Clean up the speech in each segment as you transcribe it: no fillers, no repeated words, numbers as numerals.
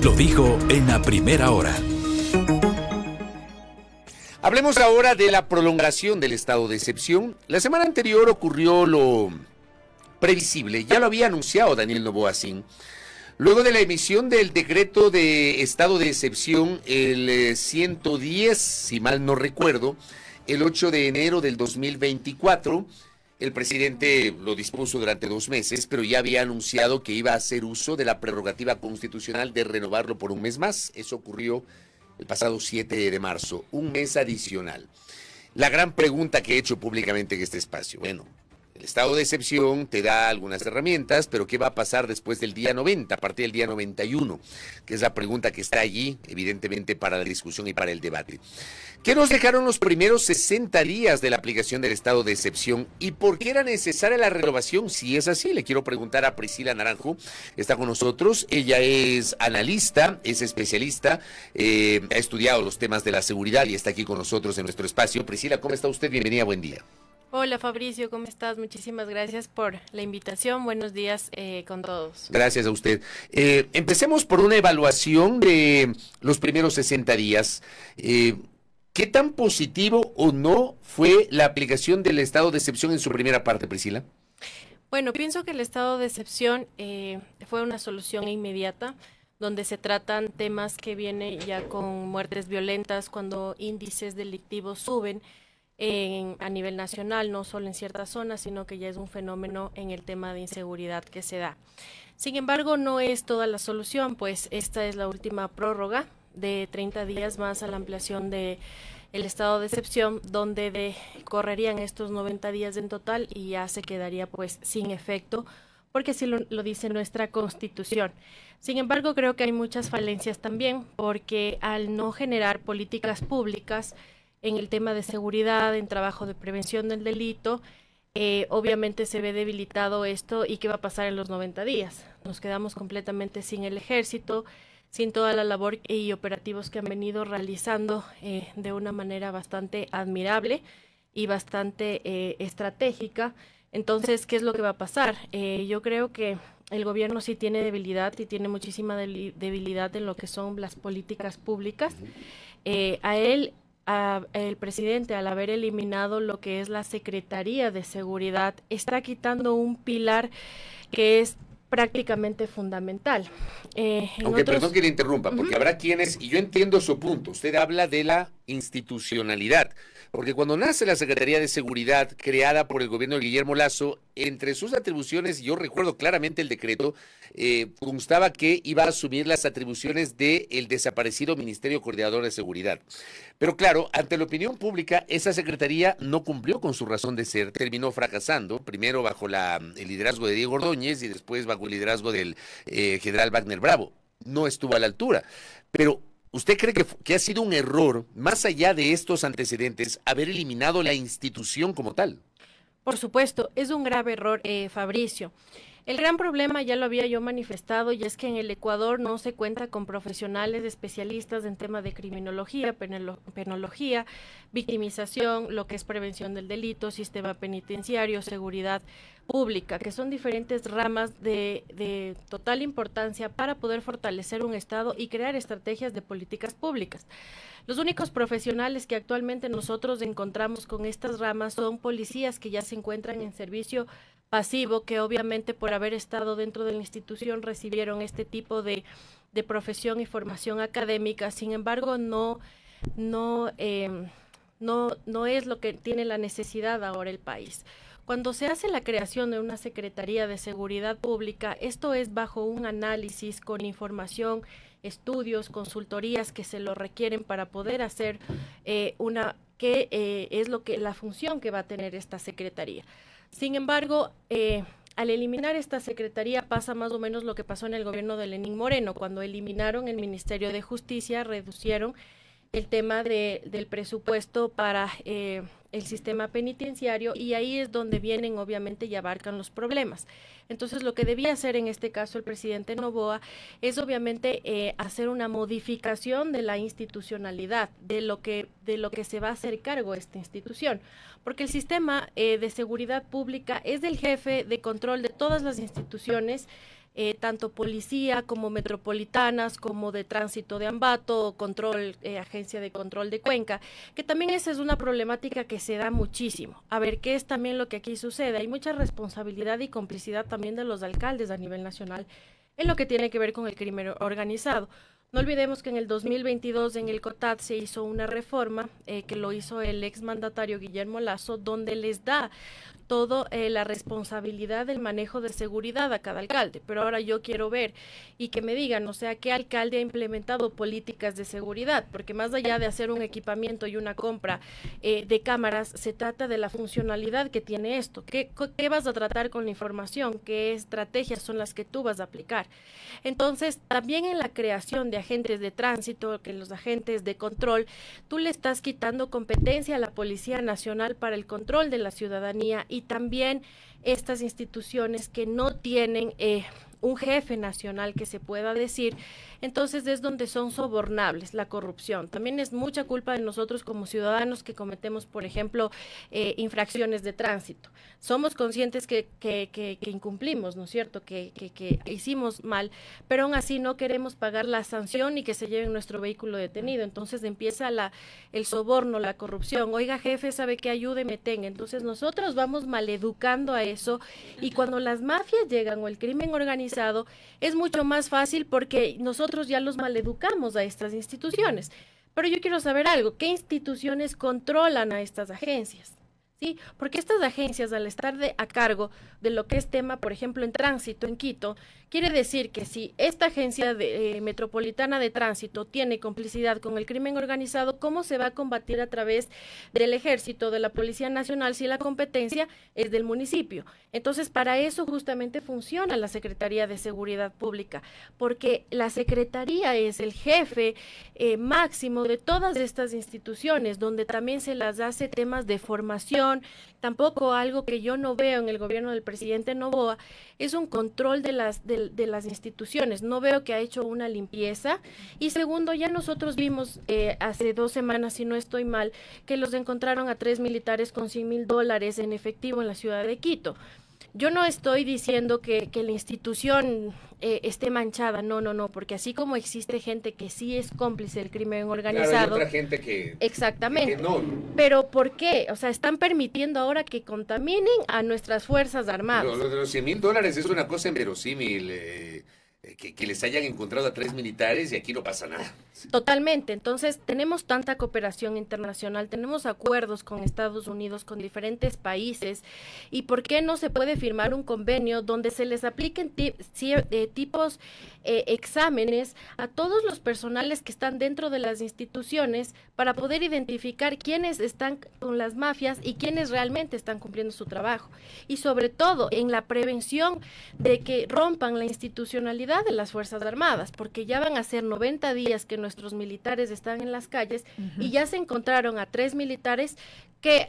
Lo dijo en la primera hora. Hablemos ahora de la prolongación del estado de excepción. La semana anterior ocurrió lo previsible, ya lo había anunciado Daniel Noboa Sin. Luego de la emisión del decreto de estado de excepción, el 110, si mal no recuerdo, el 8 de enero del 2024, el presidente lo dispuso durante 2 meses, pero ya había anunciado que iba a hacer uso de la prerrogativa constitucional de renovarlo por un mes más. Eso ocurrió el pasado 7 de marzo, un mes adicional. La gran pregunta que he hecho públicamente en este espacio, bueno, el estado de excepción te da algunas herramientas, pero ¿qué va a pasar después del día 90, a partir del día 91? Que es la pregunta que está allí, evidentemente, para la discusión y para el debate. ¿Qué nos dejaron los primeros 60 días de la aplicación del estado de excepción? ¿Y por qué era necesaria la renovación? Si es así, le quiero preguntar a Priscila Naranjo, está con nosotros. Ella es analista, es especialista, ha estudiado los temas de la seguridad y está aquí con nosotros en nuestro espacio. Priscila, ¿cómo está usted? Bienvenida, buen día. Hola Fabricio, ¿cómo estás? Muchísimas gracias por la invitación. Buenos días con todos. Gracias a usted. Empecemos por una evaluación de los primeros 60 días. ¿Qué tan positivo o no fue la aplicación del estado de excepción en su primera parte, Priscila? Bueno, pienso que el estado de excepción fue una solución inmediata, donde se tratan temas que vienen ya con muertes violentas, cuando índices delictivos suben a nivel nacional, no solo en ciertas zonas, sino que ya es un fenómeno en el tema de inseguridad que se da. Sin embargo, no es toda la solución, pues esta es la última prórroga de 30 días más a la ampliación de el estado de excepción, donde correrían estos 90 días en total y ya se quedaría pues sin efecto, porque así lo dice nuestra Constitución. Sin embargo, creo que hay muchas falencias también, porque al no generar políticas públicas en el tema de seguridad, en trabajo de prevención del delito, obviamente se ve debilitado esto. ¿Y qué va a pasar en los 90 días? Nos quedamos completamente sin el ejército, sin toda la labor y operativos que han venido realizando de una manera bastante admirable y bastante estratégica. Entonces, ¿qué es lo que va a pasar? Yo creo que el gobierno sí tiene debilidad y tiene muchísima debilidad en lo que son las políticas públicas. El presidente, al haber eliminado lo que es la Secretaría de Seguridad, está quitando un pilar que es prácticamente fundamental. Perdón que le interrumpa, porque habrá quienes, y yo entiendo su punto, usted habla de la institucionalidad, porque cuando nace la Secretaría de Seguridad creada por el gobierno de Guillermo Lasso, entre sus atribuciones, yo recuerdo claramente el decreto, constaba que iba a asumir las atribuciones del desaparecido Ministerio Coordinador de Seguridad. Pero claro, ante la opinión pública, esa Secretaría no cumplió con su razón de ser, terminó fracasando, primero bajo el liderazgo de Diego Ordóñez y después bajo el liderazgo del general Wagner Bravo. No estuvo a la altura, pero ¿usted cree que ha sido un error, más allá de estos antecedentes, haber eliminado la institución como tal? Por supuesto, es un grave error, Fabricio. El gran problema ya lo había yo manifestado, y es que en el Ecuador no se cuenta con profesionales especialistas en tema de criminología, penología, victimización, lo que es prevención del delito, sistema penitenciario, seguridad pública, que son diferentes ramas de total importancia para poder fortalecer un Estado y crear estrategias de políticas públicas. Los únicos profesionales que actualmente nosotros encontramos con estas ramas son policías que ya se encuentran en servicio pasivo, que obviamente por haber estado dentro de la institución recibieron este tipo de profesión y formación académica. Sin embargo, no es lo que tiene la necesidad ahora el país. Cuando se hace la creación de una Secretaría de Seguridad Pública, esto es bajo un análisis con información, estudios, consultorías que se lo requieren para poder hacer la función que va a tener esta Secretaría. Sin embargo, al eliminar esta secretaría pasa más o menos lo que pasó en el gobierno de Lenín Moreno. Cuando eliminaron el Ministerio de Justicia, reducieron el tema del presupuesto para el sistema penitenciario, y ahí es donde vienen obviamente y abarcan los problemas. Entonces, lo que debía hacer en este caso el presidente Noboa es obviamente hacer una modificación de la institucionalidad, de lo que se va a hacer cargo esta institución, porque el sistema de seguridad pública es del jefe de control de todas las instituciones tanto policía como metropolitanas, como de tránsito de Ambato, control, agencia de control de Cuenca, que también esa es una problemática que se da muchísimo. A ver, ¿qué es también lo que aquí sucede? Hay mucha responsabilidad y complicidad también de los alcaldes a nivel nacional en lo que tiene que ver con el crimen organizado. No olvidemos que en el 2022 en el COTAD se hizo una reforma que lo hizo el exmandatario Guillermo Lasso, donde les da toda la responsabilidad del manejo de seguridad a cada alcalde. Pero ahora yo quiero ver y que me digan, o sea, qué alcalde ha implementado políticas de seguridad, porque más allá de hacer un equipamiento y una compra de cámaras, se trata de la funcionalidad que tiene esto. ¿Qué vas a tratar con la información? ¿Qué estrategias son las que tú vas a aplicar? Entonces, también en la creación de agentes de tránsito, que los agentes de control, tú le estás quitando competencia a la Policía Nacional para el control de la ciudadanía y también estas instituciones que no tienen un jefe nacional que se pueda decir, entonces es donde son sobornables, la corrupción. También es mucha culpa de nosotros como ciudadanos que cometemos, por ejemplo, infracciones de tránsito. Somos conscientes que incumplimos, ¿no es cierto?, que hicimos mal, pero aún así no queremos pagar la sanción y que se lleven nuestro vehículo detenido. Entonces empieza el soborno, la corrupción. Oiga, jefe, ¿sabe qué? Ayúdeme, tenga. Entonces nosotros vamos maleducando a eso y cuando las mafias llegan o el crimen organizado, es mucho más fácil porque nosotros ya los maleducamos a estas instituciones. Pero yo quiero saber algo, ¿qué instituciones controlan a estas agencias? ¿Sí? Porque estas agencias, al estar a cargo de lo que es tema, por ejemplo, en tránsito en Quito, quiere decir que si esta agencia metropolitana de tránsito tiene complicidad con el crimen organizado, ¿cómo se va a combatir a través del Ejército, de la Policía Nacional, si la competencia es del municipio? Entonces, para eso justamente funciona la Secretaría de Seguridad Pública, porque la Secretaría es el jefe máximo de todas estas instituciones, donde también se las hace temas de formación. Tampoco algo que yo no veo en el gobierno del presidente Noboa es un control de las instituciones. No veo que ha hecho una limpieza. Y segundo, ya nosotros vimos hace 2 semanas, si no estoy mal, que los encontraron a 3 militares con $100,000 en efectivo en la ciudad de Quito. Yo no estoy diciendo que la institución esté manchada, no, porque así como existe gente que sí es cómplice del crimen organizado. Claro, hay otra gente que... Exactamente. Que no. Pero ¿por qué? O sea, están permitiendo ahora que contaminen a nuestras Fuerzas Armadas. Lo de los $100,000 es una cosa inverosímil, que les hayan encontrado a 3 militares y aquí no pasa nada. Totalmente. Entonces, tenemos tanta cooperación internacional, tenemos acuerdos con Estados Unidos, con diferentes países, y ¿por qué no se puede firmar un convenio donde se les apliquen tipos exámenes a todos los personales que están dentro de las instituciones para poder identificar quiénes están con las mafias y quiénes realmente están cumpliendo su trabajo? Y sobre todo, en la prevención de que rompan la institucionalidad de las Fuerzas Armadas, porque ya van a ser 90 días que nuestros militares están en las calles y ya se encontraron a 3 militares que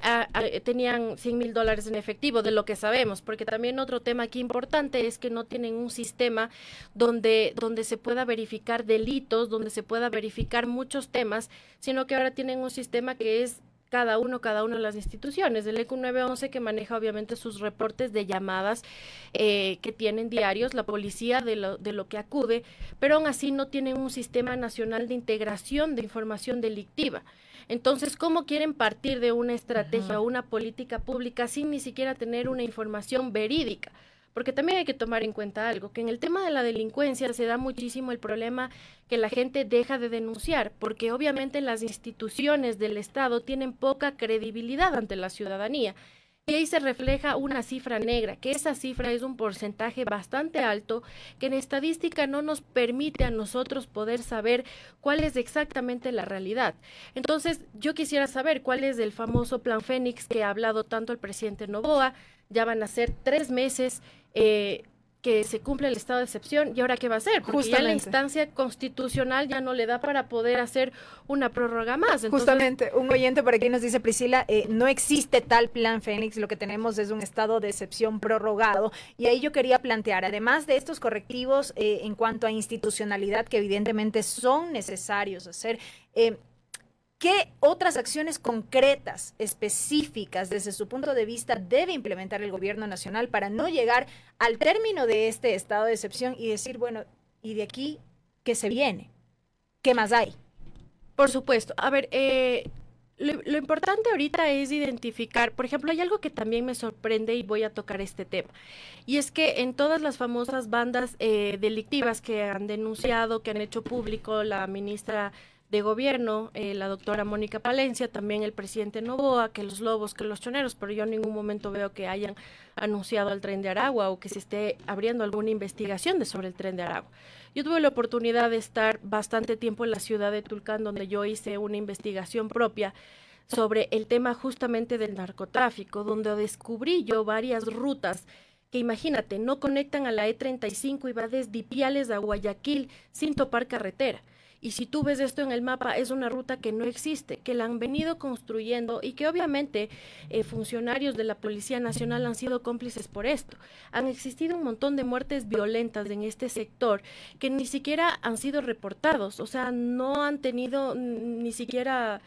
tenían $100,000 en efectivo, de lo que sabemos, porque también otro tema aquí importante es que no tienen un sistema donde se pueda verificar delitos, donde se pueda verificar muchos temas, sino que ahora tienen un sistema que es cada uno de las instituciones, el ECU 911 que maneja obviamente sus reportes de llamadas que tienen diarios, la policía de lo que acude, pero aún así no tienen un sistema nacional de integración de información delictiva. Entonces, ¿cómo quieren partir de una estrategia o una política pública sin ni siquiera tener una información verídica? Porque también hay que tomar en cuenta algo, que en el tema de la delincuencia se da muchísimo el problema que la gente deja de denunciar, porque obviamente las instituciones del Estado tienen poca credibilidad ante la ciudadanía. Y ahí se refleja una cifra negra, que esa cifra es un porcentaje bastante alto, que en estadística no nos permite a nosotros poder saber cuál es exactamente la realidad. Entonces, yo quisiera saber cuál es el famoso Plan Fénix que ha hablado tanto el presidente Noboa. Ya van a ser 3 meses que se cumple el estado de excepción, ¿y ahora qué va a hacer? Porque ya la instancia constitucional ya no le da para poder hacer una prórroga más. Entonces, justamente, un oyente por aquí nos dice, Priscila, no existe tal Plan Fénix, lo que tenemos es un estado de excepción prorrogado, y ahí yo quería plantear, además de estos correctivos en cuanto a institucionalidad, que evidentemente son necesarios hacer, ¿Qué otras acciones concretas, específicas, desde su punto de vista, debe implementar el gobierno nacional para no llegar al término de este estado de excepción y decir, bueno, ¿y de aquí qué se viene? ¿Qué más hay? Por supuesto. A ver, lo importante ahorita es identificar, por ejemplo, hay algo que también me sorprende y voy a tocar este tema, y es que en todas las famosas bandas delictivas que han denunciado, que han hecho público la ministra de Gobierno, la doctora Mónica Palencia, también el presidente Noboa, que los lobos, que los choneros, pero yo en ningún momento veo que hayan anunciado el Tren de Aragua o que se esté abriendo alguna investigación sobre el Tren de Aragua. Yo tuve la oportunidad de estar bastante tiempo en la ciudad de Tulcán, donde yo hice una investigación propia sobre el tema justamente del narcotráfico, donde descubrí yo varias rutas que, imagínate, no conectan a la E35 y va desde Ipiales a Guayaquil sin topar carretera. Y si tú ves esto en el mapa, es una ruta que no existe, que la han venido construyendo y que obviamente funcionarios de la Policía Nacional han sido cómplices por esto. Han existido un montón de muertes violentas en este sector que ni siquiera han sido reportados, o sea, no han tenido ni siquiera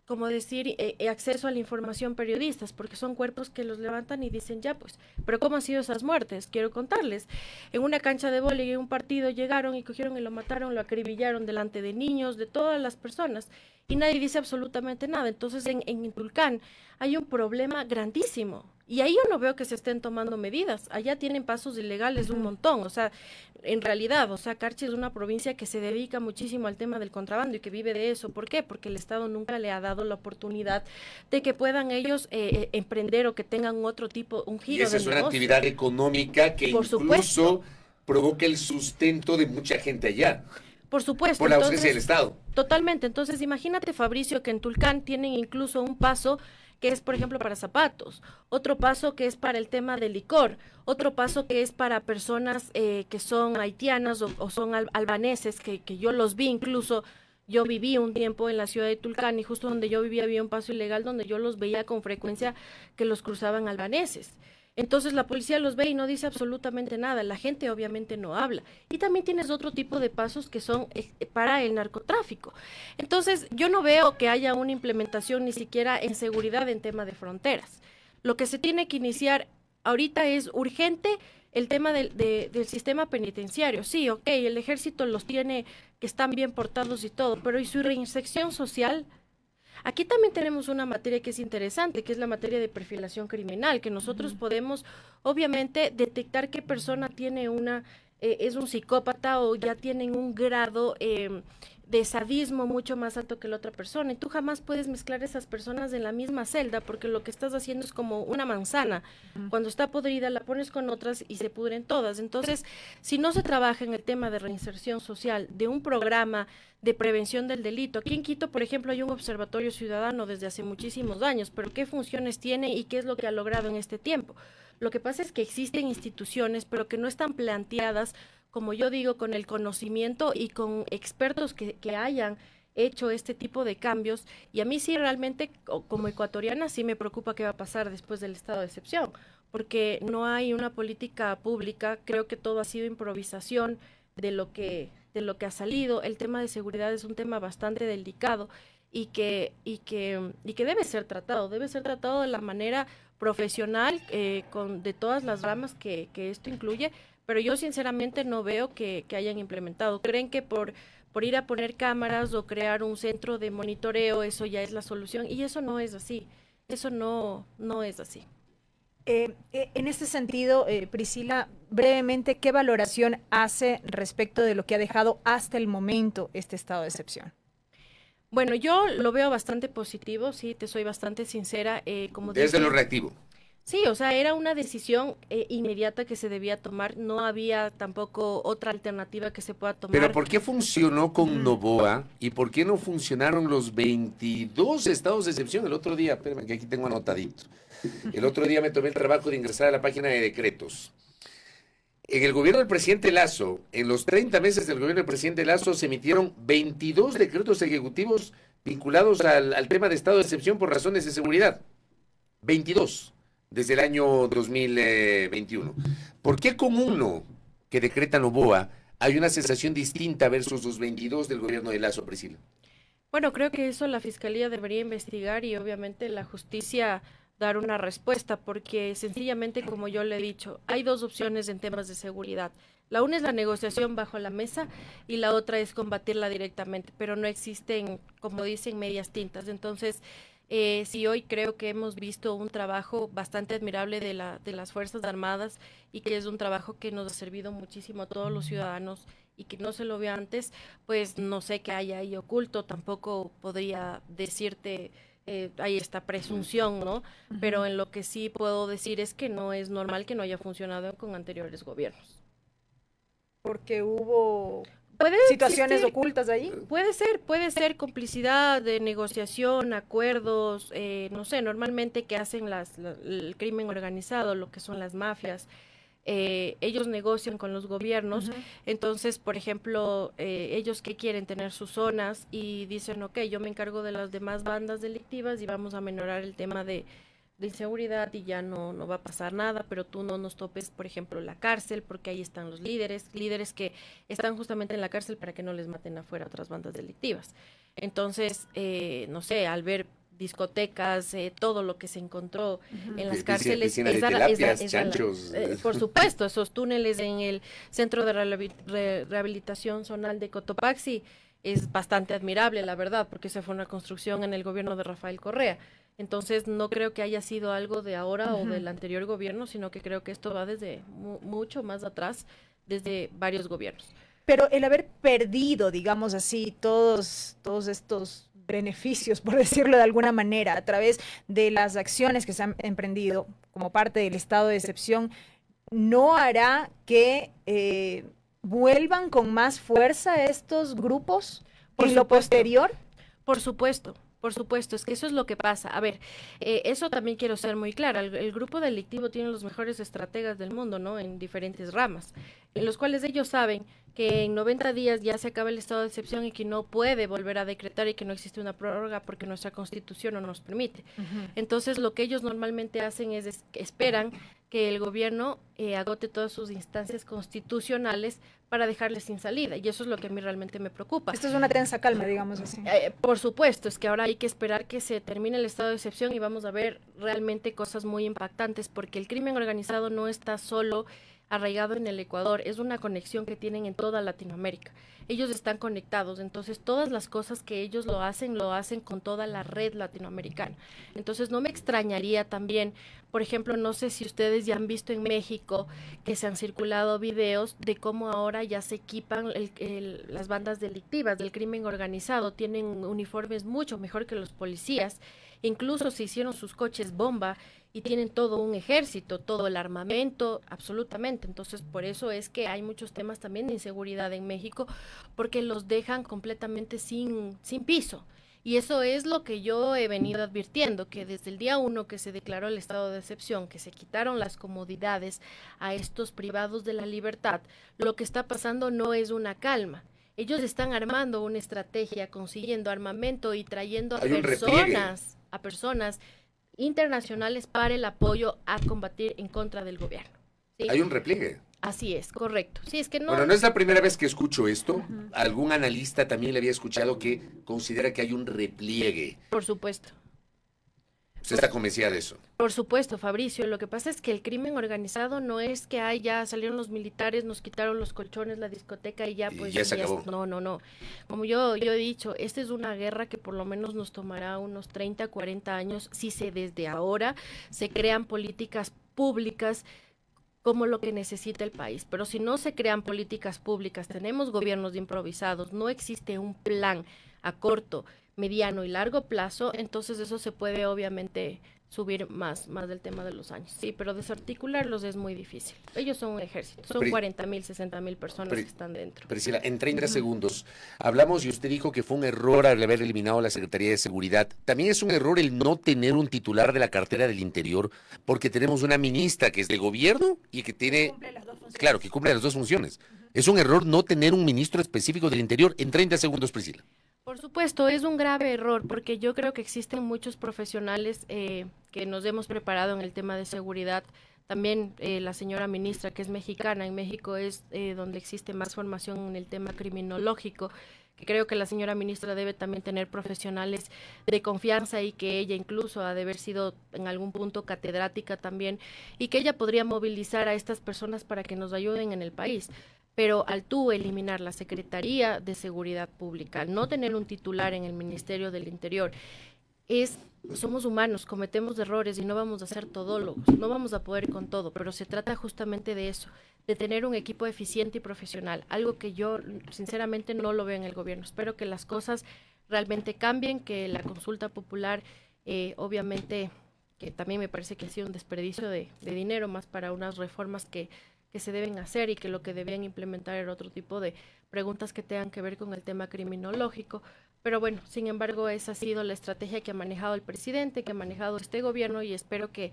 como decir, acceso a la información periodistas, porque son cuerpos que los levantan y dicen ya pues, pero ¿cómo han sido esas muertes? Quiero contarles. En una cancha de vóley, en un partido, llegaron y cogieron y lo mataron, lo acribillaron delante de niños, de todas las personas, y nadie dice absolutamente nada. Entonces en Tulcán hay un problema grandísimo, y ahí yo no veo que se estén tomando medidas. Allá tienen pasos ilegales un montón, o sea, en realidad, o sea, Carchi es una provincia que se dedica muchísimo al tema del contrabando y que vive de eso. ¿Por qué? Porque el Estado nunca le ha dado la oportunidad de que puedan ellos emprender o que tengan otro tipo, un giro de negocio. Y esa es una actividad económica que Por incluso supuesto provoca el sustento de mucha gente allá. Por supuesto. Por la ausencia del Estado. Totalmente. Entonces, imagínate, Fabricio, que en Tulcán tienen incluso un paso que es, por ejemplo, para zapatos, otro paso que es para el tema del licor, otro paso que es para personas que son haitianas o son albaneses, que yo los vi incluso. Yo viví un tiempo en la ciudad de Tulcán y justo donde yo vivía había un paso ilegal donde yo los veía con frecuencia que los cruzaban albaneses. Entonces la policía los ve y no dice absolutamente nada, la gente obviamente no habla. Y también tienes otro tipo de pasos que son para el narcotráfico. Entonces yo no veo que haya una implementación ni siquiera en seguridad en tema de fronteras. Lo que se tiene que iniciar ahorita es urgente el tema del sistema penitenciario. Sí, ok, el ejército los tiene que están bien portados y todo, pero ¿y su reinserción social? Aquí también tenemos una materia que es interesante, que es la materia de perfilación criminal, que nosotros podemos, obviamente, detectar qué persona tiene es un psicópata o ya tienen un grado de sadismo mucho más alto que la otra persona. Y tú jamás puedes mezclar esas personas en la misma celda, porque lo que estás haciendo es como una manzana. Cuando está podrida, la pones con otras y se pudren todas. Entonces, si no se trabaja en el tema de reinserción social, de un programa de prevención del delito. Aquí en Quito, por ejemplo, hay un observatorio ciudadano desde hace muchísimos años, pero ¿qué funciones tiene y qué es lo que ha logrado en este tiempo? Lo que pasa es que existen instituciones, pero que no están planteadas, como yo digo, con el conocimiento y con expertos que hayan hecho este tipo de cambios. Y a mí sí realmente, como ecuatoriana, sí me preocupa qué va a pasar después del estado de excepción, porque no hay una política pública. Creo que todo ha sido improvisación de lo que ha salido. El tema de seguridad es un tema bastante delicado y que debe ser tratado de la manera profesional, de todas las ramas que esto incluye, pero yo sinceramente no veo que hayan implementado. ¿Creen que por ir a poner cámaras o crear un centro de monitoreo, eso ya es la solución? Y eso no es así, eso no es así. En este sentido, Priscila, brevemente, ¿qué valoración hace respecto de lo que ha dejado hasta el momento este estado de excepción? Bueno, yo lo veo bastante positivo, sí, te soy bastante sincera. Desde lo reactivo. Sí, o sea, era una decisión inmediata que se debía tomar, no había tampoco otra alternativa que se pueda tomar. Pero ¿por qué funcionó con Noboa y por qué no funcionaron los 22 estados de excepción el otro día? Espérame, que aquí tengo anotadito. El otro día me tomé el trabajo de ingresar a la página de decretos. En el gobierno del presidente Lazo, en los 30 meses del gobierno del presidente Lazo, se emitieron 22 decretos ejecutivos vinculados al tema de estado de excepción por razones de seguridad. 22. Desde el año 2021. ¿Por qué con uno que decreta Noboa hay una sensación distinta versus los 22 del gobierno de Lazo, Priscila? Bueno, creo que eso la Fiscalía debería investigar y obviamente la justicia dar una respuesta, porque sencillamente, como yo le he dicho, hay dos opciones en temas de seguridad. La una es la negociación bajo la mesa y la otra es combatirla directamente, pero no existen, como dicen, medias tintas. Entonces, sí, hoy creo que hemos visto un trabajo bastante admirable de las Fuerzas Armadas y que es un trabajo que nos ha servido muchísimo a todos los ciudadanos y que no se lo vio antes, pues no sé qué hay ahí oculto, tampoco podría decirte, hay esta presunción, ¿no? Pero en lo que sí puedo decir es que no es normal que no haya funcionado con anteriores gobiernos. Porque hubo Puede situaciones existir, ocultas allí. puede ser complicidad de negociación, acuerdos, no sé, normalmente que hacen el crimen organizado, lo que son las mafias. Ellos negocian con los gobiernos, entonces, por ejemplo, ellos que quieren tener sus zonas y dicen, ok, yo me encargo de las demás bandas delictivas y vamos a menorar el tema de inseguridad y ya no va a pasar nada, pero tú no nos topes, por ejemplo, la cárcel, porque ahí están los líderes que están justamente en la cárcel para que no les maten afuera otras bandas delictivas. Entonces, no sé, al ver discotecas, todo lo que se encontró en las cárceles, Piscina de tilapias, chanchos. por supuesto, esos túneles en el Centro de Rehabilitación Zonal de Cotopaxi es bastante admirable, la verdad, porque esa fue una construcción en el gobierno de Rafael Correa. Entonces, no creo que haya sido algo de ahora o del anterior gobierno, sino que creo que esto va desde mucho más atrás, desde varios gobiernos. Pero el haber perdido, digamos así, todos estos beneficios, por decirlo de alguna manera, a través de las acciones que se han emprendido como parte del estado de excepción, ¿no hará que vuelvan con más fuerza estos grupos en lo posterior? Por supuesto, es que eso es lo que pasa. A ver, eso también quiero ser muy clara. El grupo delictivo tiene los mejores estrategas del mundo, ¿no? En diferentes ramas, en los cuales ellos saben que en 90 días ya se acaba el estado de excepción y que no puede volver a decretar y que no existe una prórroga porque nuestra constitución no nos permite. Entonces, lo que ellos normalmente hacen es que esperan que el gobierno agote todas sus instancias constitucionales para dejarles sin salida, y eso es lo que a mí realmente me preocupa. Esto es una tensa calma, digamos así. Por supuesto, es que ahora hay que esperar que se termine el estado de excepción y vamos a ver realmente cosas muy impactantes, porque el crimen organizado no está solo arraigado en el Ecuador, es una conexión que tienen en toda Latinoamérica. Ellos están conectados, entonces todas las cosas que ellos lo hacen con toda la red latinoamericana. Entonces no me extrañaría también, por ejemplo, no sé si ustedes ya han visto en México que se han circulado videos de cómo ahora ya se equipan las bandas delictivas del crimen organizado, tienen uniformes mucho mejor que los policías, incluso se hicieron sus coches bomba y tienen todo un ejército, todo el armamento, absolutamente. Entonces, por eso es que hay muchos temas también de inseguridad en México, porque los dejan completamente sin piso. Y eso es lo que yo he venido advirtiendo, que desde el día 1 que se declaró el estado de excepción, que se quitaron las comodidades a estos privados de la libertad, lo que está pasando no es una calma. Ellos están armando una estrategia, consiguiendo armamento y trayendo a personas internacionales para el apoyo a combatir en contra del gobierno. ¿Sí? Hay un repliegue. Así es, correcto. Sí, es que no... Bueno, no es la primera vez que escucho esto. Algún analista también le había escuchado que considera que hay un repliegue. Por supuesto. ¿Usted está convencida de eso? Por supuesto, Fabricio. Lo que pasa es que el crimen organizado no es que ya salieron los militares, nos quitaron los colchones, la discoteca y ya pues... Y ya se acabó. No. Como yo he dicho, esta es una guerra que por lo menos nos tomará unos 30, 40 años si desde ahora se crean políticas públicas como lo que necesita el país. Pero si no se crean políticas públicas, tenemos gobiernos improvisados, no existe un plan a corto, mediano y largo plazo, entonces eso se puede obviamente subir más del tema de los años. Sí, pero desarticularlos es muy difícil. Ellos son un ejército, son 40,000, 60,000 personas que están dentro. Priscila, en 30 segundos, hablamos y usted dijo que fue un error al haber eliminado la Secretaría de Seguridad. También es un error el no tener un titular de la cartera del Interior, porque tenemos una ministra que es de gobierno y que tiene... Claro, que cumple las dos funciones. Es un error no tener un ministro específico del Interior. En 30 segundos, Priscila. Por supuesto, es un grave error porque yo creo que existen muchos profesionales que nos hemos preparado en el tema de seguridad También la señora ministra, que es mexicana, en México es donde existe más formación en el tema criminológico, que creo que la señora ministra debe también tener profesionales de confianza y que ella incluso ha de haber sido en algún punto catedrática también, y que ella podría movilizar a estas personas para que nos ayuden en el país. Pero al tú eliminar la Secretaría de Seguridad Pública, al no tener un titular en el Ministerio del Interior, somos humanos, cometemos errores y no vamos a ser todólogos, no vamos a poder con todo, pero se trata justamente de eso, de tener un equipo eficiente y profesional, algo que yo sinceramente no lo veo en el gobierno. Espero que las cosas realmente cambien, que la consulta popular, obviamente, que también me parece que ha sido un desperdicio de dinero más para unas reformas que se deben hacer y que lo que debían implementar era otro tipo de preguntas que tengan que ver con el tema criminológico. Pero bueno, sin embargo, esa ha sido la estrategia que ha manejado el presidente, que ha manejado este gobierno, y espero que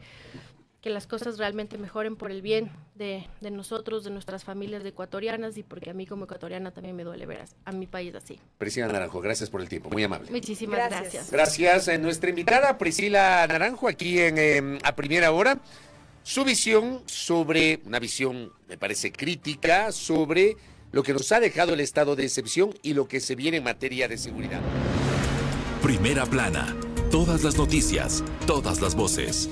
las cosas realmente mejoren por el bien de nosotros, de nuestras familias ecuatorianas, y porque a mí como ecuatoriana también me duele ver a mi país así. Priscila Naranjo, gracias por el tiempo, muy amable. Muchísimas gracias. Gracias. Nuestra invitada Priscila Naranjo aquí en A Primera Hora. Su visión sobre, una visión me parece crítica, sobre lo que nos ha dejado el estado de excepción y lo que se viene en materia de seguridad. Primera plana. Todas las noticias, todas las voces.